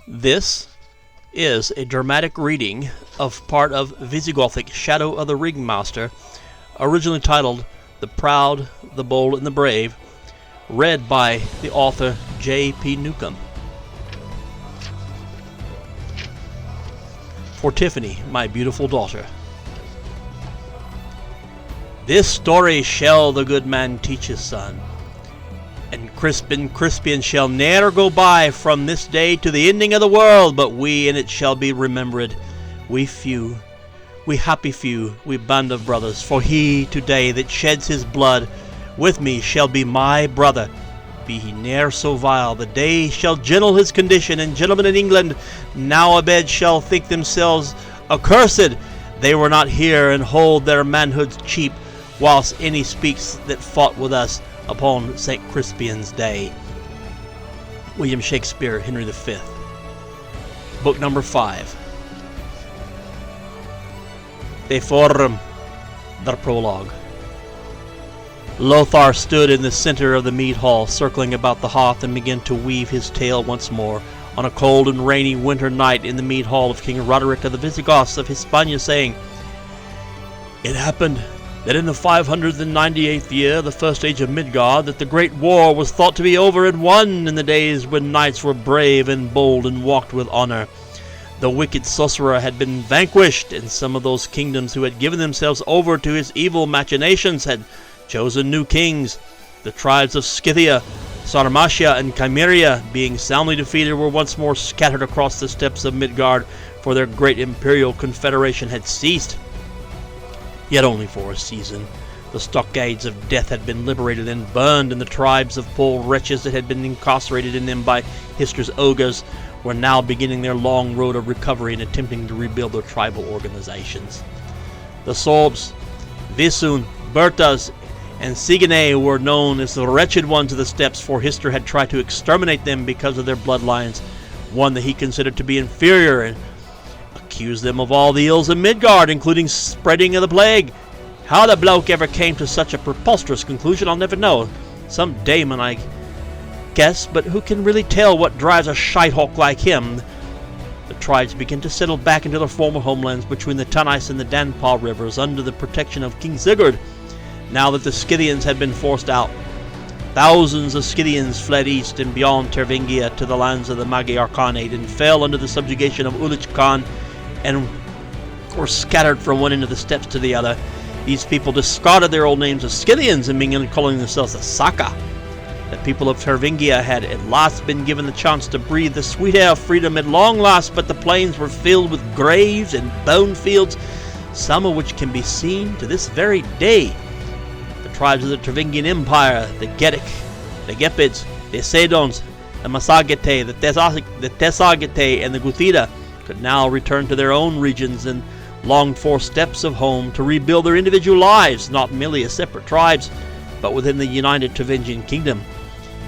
This is a dramatic reading of part of Visigothic Shadow of the Ringmaster, originally titled The Proud, the Bold, and the Brave, read by the author J.P. Newcomb. For Tiffany, my beautiful daughter. This story shall the good man teach his son, and Crispian shall ne'er go by from this day to the ending of the world, but we in it shall be remembered, we few, we happy few, we band of brothers, for he today that sheds his blood with me shall be my brother, be he ne'er so vile. The day shall gentle his condition, and gentlemen in England now abed shall think themselves accursed they were not here, and hold their manhoods cheap, whilst any speaks that fought with us upon St. Crispian's day. William Shakespeare, Henry V. Book number 5. De Forum, the Prologue. Lothar stood in the center of the mead hall, circling about the hearth, and began to weave his tale once more, on a cold and rainy winter night in the mead hall of King Roderick of the Visigoths of Hispania, saying, "It happened that in the 598th year, the first age of Midgard, that the great war was thought to be over and won, in the days when knights were brave and bold and walked with honor. The wicked sorcerer had been vanquished, and some of those kingdoms who had given themselves over to his evil machinations had chosen new kings. The tribes of Scythia, Sarmatia, and Chimeria, being soundly defeated, were once more scattered across the steppes of Midgard, for their great imperial confederation had ceased. Yet only for a season. The stockades of death had been liberated and burned, and the tribes of poor wretches that had been incarcerated in them by Hister's ogres were now beginning their long road of recovery and attempting to rebuild their tribal organizations. The Sorbs, Visun, Bertas, and Sigene were known as the wretched ones of the steppes, for Hister had tried to exterminate them because of their bloodlines, one that he considered to be inferior, and accused them of all the ills of Midgard, including spreading of the plague. How the bloke ever came to such a preposterous conclusion, I'll never know. Some daemon, I guess, but who can really tell what drives a shitehawk like him? The tribes began to settle back into their former homelands between the Tanais and the Danpah rivers, under the protection of King Sigurd, now that the Scythians had been forced out. Thousands of Scythians fled east and beyond Tervingia to the lands of the Magyar Khanate, and fell under the subjugation of Ulich Khan, and were scattered from one end of the steppes to the other. These people discarded their old names of Scythians and began calling themselves the Saka. The people of Tervingia had at last been given the chance to breathe the sweet air of freedom at long last, but the plains were filled with graves and bone fields, some of which can be seen to this very day. The tribes of the Tervingian Empire, the Getic, the Gepids, the Sedons, the Masagete, the Tesagete, and the Guthida could now return to their own regions and longed for steps of home to rebuild their individual lives, not merely as separate tribes, but within the united Tervingian kingdom.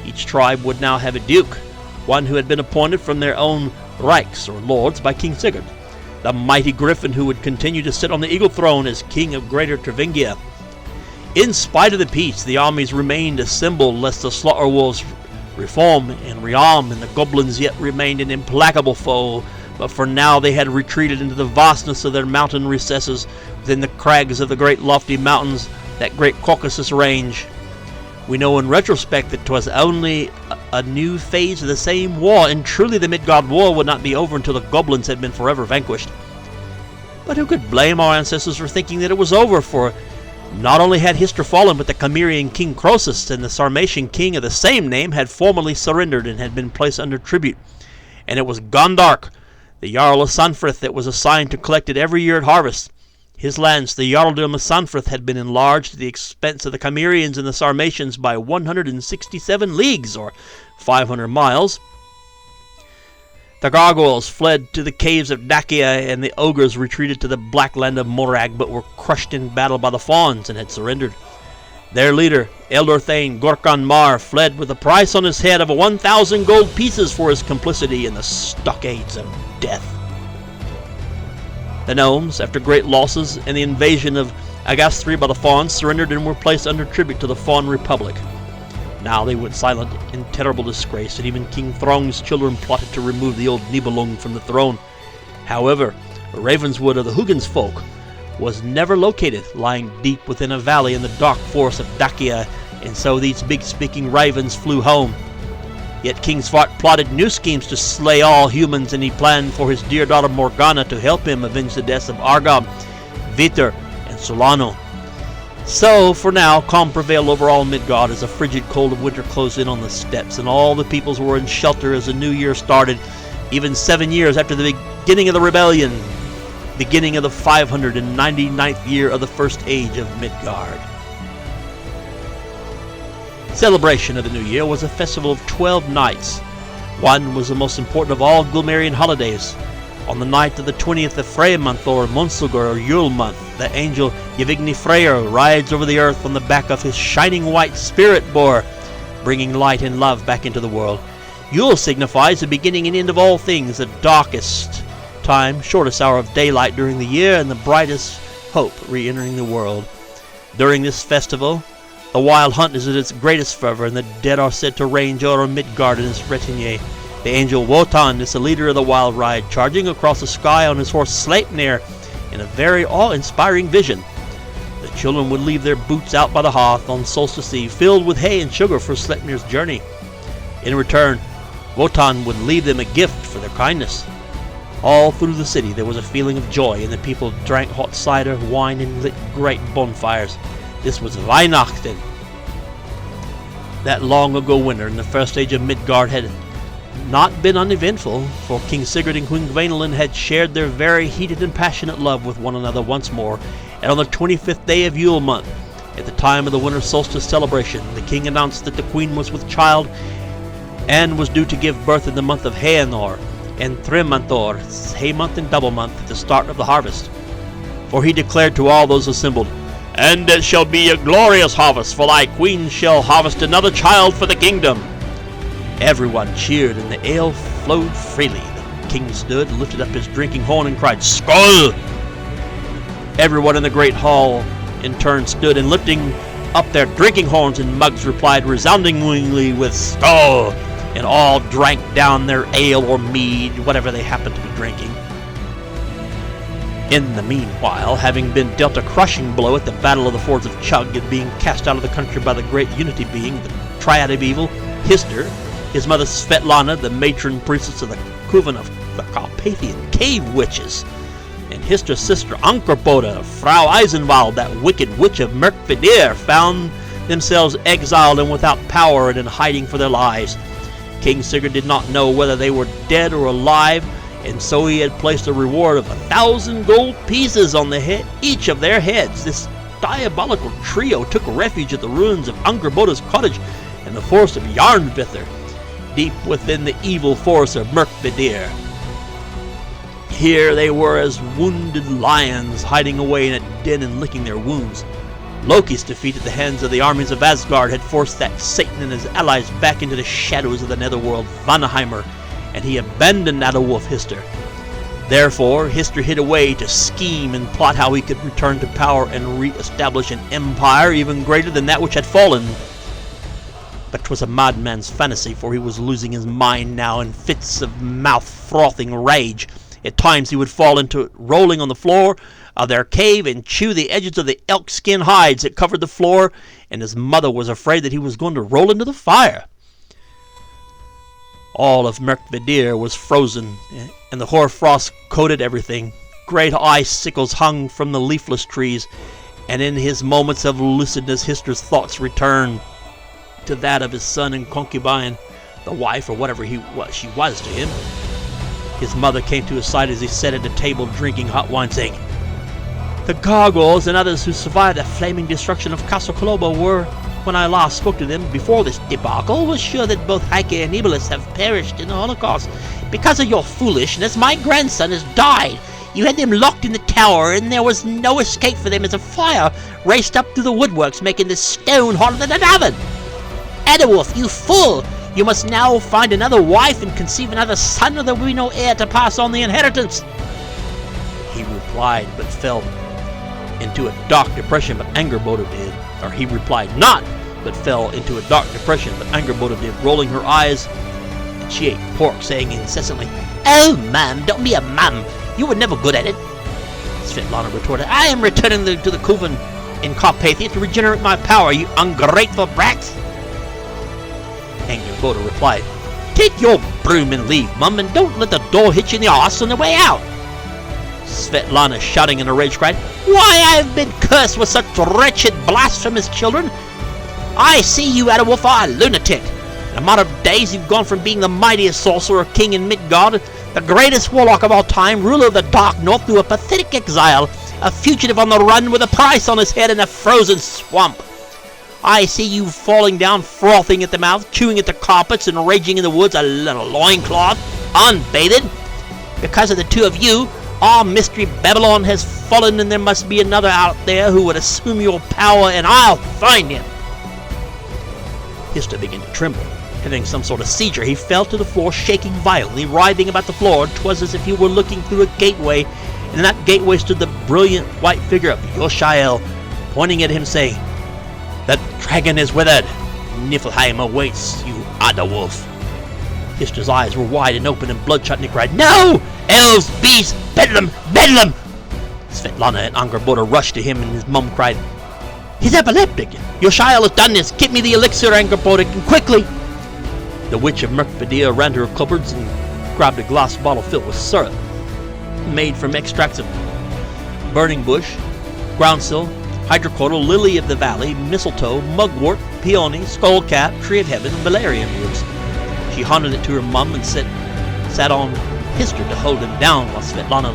Each tribe would now have a duke, one who had been appointed from their own reichs or lords by King Sigurd, the mighty griffin who would continue to sit on the eagle throne as king of Greater Tervingia. In spite of the peace, the armies remained assembled lest the slaughter wolves reform and rearm, and the goblins yet remained an implacable foe. But for now they had retreated into the vastness of their mountain recesses, within the crags of the great lofty mountains, that great Caucasus range. We know in retrospect that 'twas only a new phase of the same war, and truly the Midgard War would not be over until the goblins had been forever vanquished. But who could blame our ancestors for thinking that it was over, for not only had Hister fallen, but the Cimmerian king Croesus and the Sarmatian king of the same name had formerly surrendered and had been placed under tribute, and it was Gondark, the Jarl of Sanfrith, that was assigned to collect it every year at harvest. His lands, the Jarldom of Sanfrith, had been enlarged at the expense of the Cimmerians and the Sarmatians by 167 leagues, or 500 miles. The gargoyles fled to the caves of Dacia, and the ogres retreated to the black land of Morag, but were crushed in battle by the fauns and had surrendered. Their leader, Eldor Thane Gorkan Mar, fled with a price on his head of 1,000 gold pieces for his complicity in the stockades of death. The gnomes, after great losses and the invasion of Agastri by the fauns, surrendered and were placed under tribute to the Faun Republic. Now they went silent in terrible disgrace, and even King Throng's children plotted to remove the old Nibelung from the throne. However, Ravenswood of the Hugens folk was never located, lying deep within a valley in the dark forest of Dacia, and so these big-speaking ravens flew home. Yet King Svart plotted new schemes to slay all humans, and he planned for his dear daughter Morgana to help him avenge the deaths of Argab, Vitor, and Solano. So, for now, calm prevailed over all Midgard as a frigid cold of winter closed in on the steppes, and all the peoples were in shelter as the new year started, even 7 years after the beginning of the rebellion, beginning of the 599th year of the first age of Midgard. Celebration of the new year was a festival of 12 nights. One was the most important of all Gulmerian holidays. On the night of the 20th of Frey month, or Monsugur, or Yule month, the angel Yevigni Freyr rides over the earth on the back of his shining white spirit boar, bringing light and love back into the world. Yule signifies the beginning and end of all things, the darkest time, shortest hour of daylight during the year, and the brightest hope re-entering the world. During this festival, the wild hunt is at its greatest fervor, and the dead are said to range over Midgard and its retinue. The angel Wotan is the leader of the wild ride, charging across the sky on his horse Sleipnir in a very awe-inspiring vision. The children would leave their boots out by the hearth on Solstice Eve, filled with hay and sugar for Sleipnir's journey. In return, Wotan would leave them a gift for their kindness. All through the city there was a feeling of joy, and the people drank hot cider, wine, and lit great bonfires. This was Weihnachten. That long ago winter in the first age of Midgard had not been uneventful, for King Sigurd and Queen Gwaenlyn had shared their very heated and passionate love with one another once more, and on the 25th day of Yule month, at the time of the winter solstice celebration, the king announced that the queen was with child and was due to give birth in the month of Haenor and Thrimanthor, hay month and double month, at the start of the harvest. For he declared to all those assembled, "And it shall be a glorious harvest, for thy queen shall harvest another child for the kingdom." Everyone cheered, and the ale flowed freely. The king stood, lifted up his drinking horn, and cried, "Skål!" Everyone in the great hall in turn stood, and lifting up their drinking horns and mugs, replied resoundingly with "Skål!" and all drank down their ale or mead, whatever they happened to be drinking. In the meanwhile, having been dealt a crushing blow at the Battle of the Fords of Chug, and being cast out of the country by the great Unity being, the Triad of Evil, Hister, his mother Svetlana, the matron princess of the coven of the Carpathian cave witches, and Hister's sister Ankerboda, Frau Eisenwald, that wicked witch of Merkvidir, found themselves exiled and without power and in hiding for their lives. King Sigurd did not know whether they were dead or alive, and so he had placed a reward of 1,000 gold pieces on each of their heads. This diabolical trio took refuge at the ruins of Angerboda's cottage in the forest of Jarnvither, deep within the evil forest of Merkvidir. Here they were as wounded lions, hiding away in a den and licking their wounds. Loki's defeat at the hands of the armies of Asgard had forced that Satan and his allies back into the shadows of the netherworld, Vanaheimer, and he abandoned Adolwulf Hister. Therefore, Hister hid away to scheme and plot how he could return to power and re-establish an empire even greater than that which had fallen. But 'twas a madman's fantasy, for he was losing his mind now in fits of mouth-frothing rage. At times he would fall into it, rolling on the floor of their cave and chew the edges of the elk-skin hides that covered the floor, and his mother was afraid that he was going to roll into the fire. All of Merkvidir was frozen, and the hoarfrost coated everything. Great icicles hung from the leafless trees, and in his moments of lucidness Hister's thoughts returned to that of his son and concubine, the wife, or whatever she was to him. His mother came to his side as he sat at a table drinking hot wine, saying, "The gargoyles and others who survived the flaming destruction of Castle Kolobo were, when I last spoke to them before this debacle, was sure that both Heike and Iblis have perished in the Holocaust. Because of your foolishness, my grandson has died. You had them locked in the tower, and there was no escape for them as a fire raced up through the woodworks, making the stone hotter than an oven. Adolwulf, you fool! You must now find another wife and conceive another son, or there will be no heir to pass on the inheritance." He replied, but fell into a dark depression, but Angerboda did. Or he replied not, but fell into a dark depression. But Angerboda did, rolling her eyes, and she ate pork, saying incessantly, "Oh, ma'am, don't be a mum. You were never good at it." Svetlana retorted, "I am returning to the coven in Carpathia to regenerate my power, you ungrateful brats." Angerboda replied, "Take your broom and leave, mum, and don't let the door hit you in the arse on the way out." Svetlana, shouting in a rage, cried, "Why, I have been cursed with such wretched, blasphemous children! I see you, Adderwolf, are a lunatic. In a matter of days you've gone from being the mightiest sorcerer king in Midgard, the greatest warlock of all time, ruler of the Dark North, to a pathetic exile, a fugitive on the run with a price on his head in a frozen swamp. I see you falling down, frothing at the mouth, chewing at the carpets, and raging in the woods in a loincloth, unbathed. Because of the two of you, all Mystery Babylon has fallen, and there must be another out there who would assume your power, and I'll find him." Hista began to tremble. Having some sort of seizure, he fell to the floor, shaking violently, writhing about the floor. 'Twas as if he were looking through a gateway, and in that gateway stood the brilliant white figure of Yoshael, pointing at him, saying, "The dragon is withered. Niflheim awaits you, Adderwolf." Hista's eyes were wide and open and bloodshot, and he cried, "No! Elves, beasts, bedlam, bedlam!" Svetlana and Angerboda rushed to him, and his mum cried, "He's epileptic! Yoshael has done this! Give me the elixir, Angerboda, and quickly!" The Witch of Merkvadia ran to her cupboards and grabbed a glass bottle filled with syrup, made from extracts of burning bush, groundsel, hydrocodone, lily of the valley, mistletoe, mugwort, peony, skullcap, tree of heaven, and valerian roots. She handed it to her mum and sat on Hister to hold him down, while Svetlana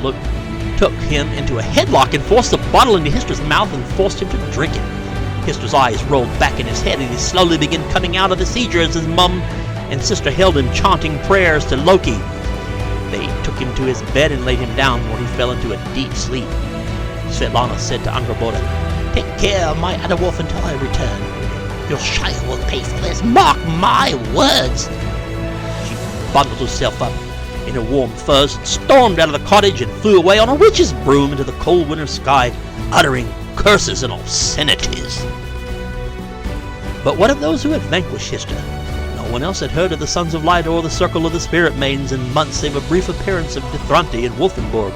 took him into a headlock and forced the bottle into Hister's mouth and forced him to drink it. Hister's eyes rolled back in his head, and he slowly began coming out of the seizure as his mum and sister held him, chanting prayers to Loki. They took him to his bed and laid him down, where he fell into a deep sleep. Svetlana said to Angerboda, "Take care of my Adderwolf until I return. Your child will pay for this. Mark my words." She bundled herself up in her warm furs and stormed out of the cottage and flew away on a witch's broom into the cold winter sky, uttering curses and obscenities. But what of those who had vanquished Hista? No one else had heard of the Sons of Light or the Circle of the Spirit Maidens in months, save a brief appearance of Dithranti and Wolfenburg,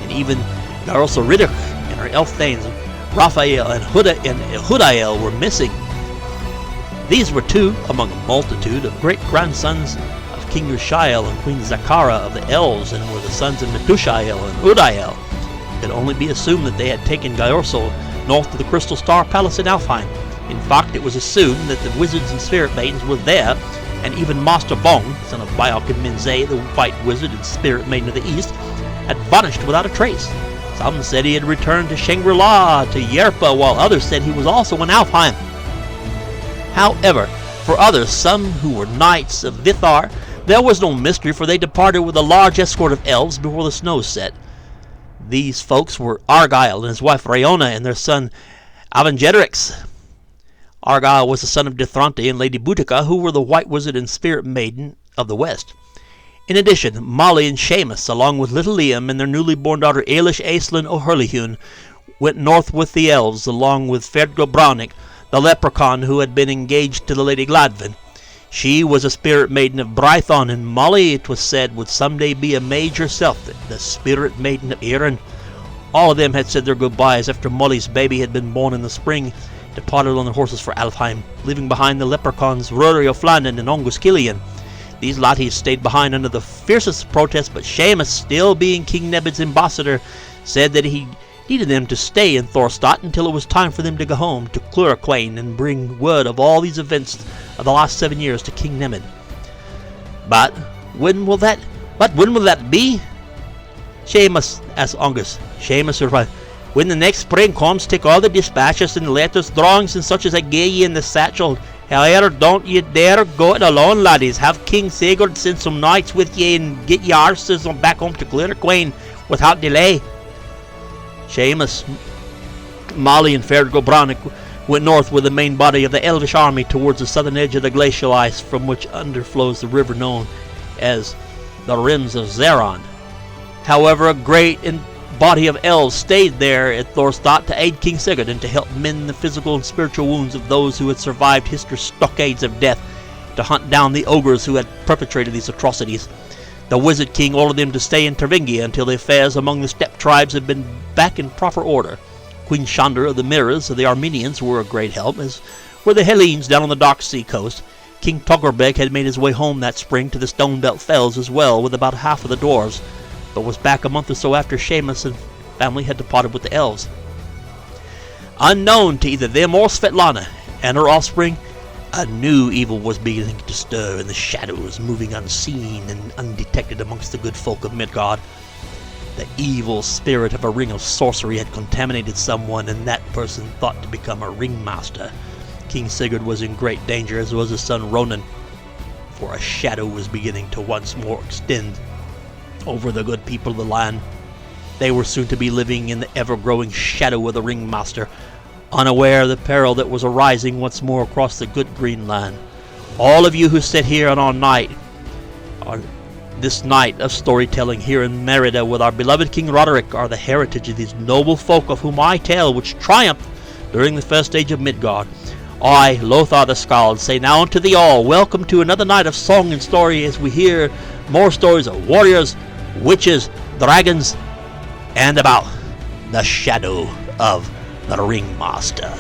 and even Garosa Riddick and her elf thanes, Raphael and Hudael, were missing. These were two among a multitude of great-grandsons of King Yoshael and Queen Zakara of the Elves, and were the sons of Methushael and Udael. It could only be assumed that they had taken Gaorsel north to the Crystal Star Palace in Alfheim. In fact, it was assumed that the wizards and spirit maidens were there, and even Master Bong, son of Biok and Minze, the white wizard and spirit maiden of the East, had vanished without a trace. Some said he had returned to Shangri-La, to Yerpa, while others said he was also in Alfheim. However, for others, some who were knights of Vithar, there was no mystery, for they departed with a large escort of elves before the snow set. These folks were Argyle and his wife Rayona and their son Avengedrix. Argyle was the son of Dithranti and Lady Boudica, who were the white wizard and spirit maiden of the West. In addition, Molly and Seamus, along with little Liam and their newly born daughter Ailish Aislinn O'Hurleyhune, went north with the elves, along with Ferdgo Brownick, the leprechaun who had been engaged to the Lady Gladvin. She was a spirit maiden of Brython, and Molly, it was said, would someday be a mage herself, the spirit maiden of Erin. All of them had said their goodbyes after Molly's baby had been born in the spring, departed on their horses for Alfheim, leaving behind the leprechauns Rory O'Flannan and Ongus Killian. These latties stayed behind under the fiercest protest, but Seamus, still being King Nebud's ambassador, said that he needed them to stay in Thorstadt until it was time for them to go home to Cluraquain and bring word of all these events of the last 7 years to King Nemed. But when will that be? Seamus asked Ongus. Seamus replied, "When the next spring comes, take all the dispatches and letters, drawings and such as I gave ye in the satchel. However, don't ye dare go it alone, laddies. Have King Sigurd send some knights with ye and get ye arses back home to Cluraquain without delay." Seamus, Molly, and Ferdgo Brownick went north with the main body of the Elvish army towards the southern edge of the glacial ice from which underflows the river known as the Rims of Zeron. However, a great and body of elves stayed there at Thor's thought to aid King Sigurd and to help mend the physical and spiritual wounds of those who had survived history's stockades of death, to hunt down the ogres who had perpetrated these atrocities. The Wizard King ordered them to stay in Thuringia until the affairs among the steppe tribes had been back in proper order. Queen Chandra of the Mirrors of the Armenians were a great help, as were the Hellenes down on the Dark Sea coast. King Togerbeg had made his way home that spring to the Stonebelt Fells as well, with about half of the dwarves, but was back a month or so after Seamus and family had departed with the elves. Unknown to either them or Svetlana and her offspring, a new evil was beginning to stir in the shadows, moving unseen and undetected amongst the good folk of Midgard. The evil spirit of a ring of sorcery had contaminated someone, and that person thought to become a ringmaster. King Sigurd was in great danger, as was his son Ronan, for a shadow was beginning to once more extend over the good people of the land. They were soon to be living in the ever-growing shadow of the Ringmaster, unaware of the peril that was arising once more across the good green land. All of you who sit here on this night of storytelling here in Merida with our beloved King Roderick are the heritage of these noble folk of whom I tell, which triumphed during the first age of Midgard. I, Lothar the Skald, say now unto thee all, welcome to another night of song and story, as we hear more stories of warriors, witches, dragons, and about the shadow of the Ringmaster.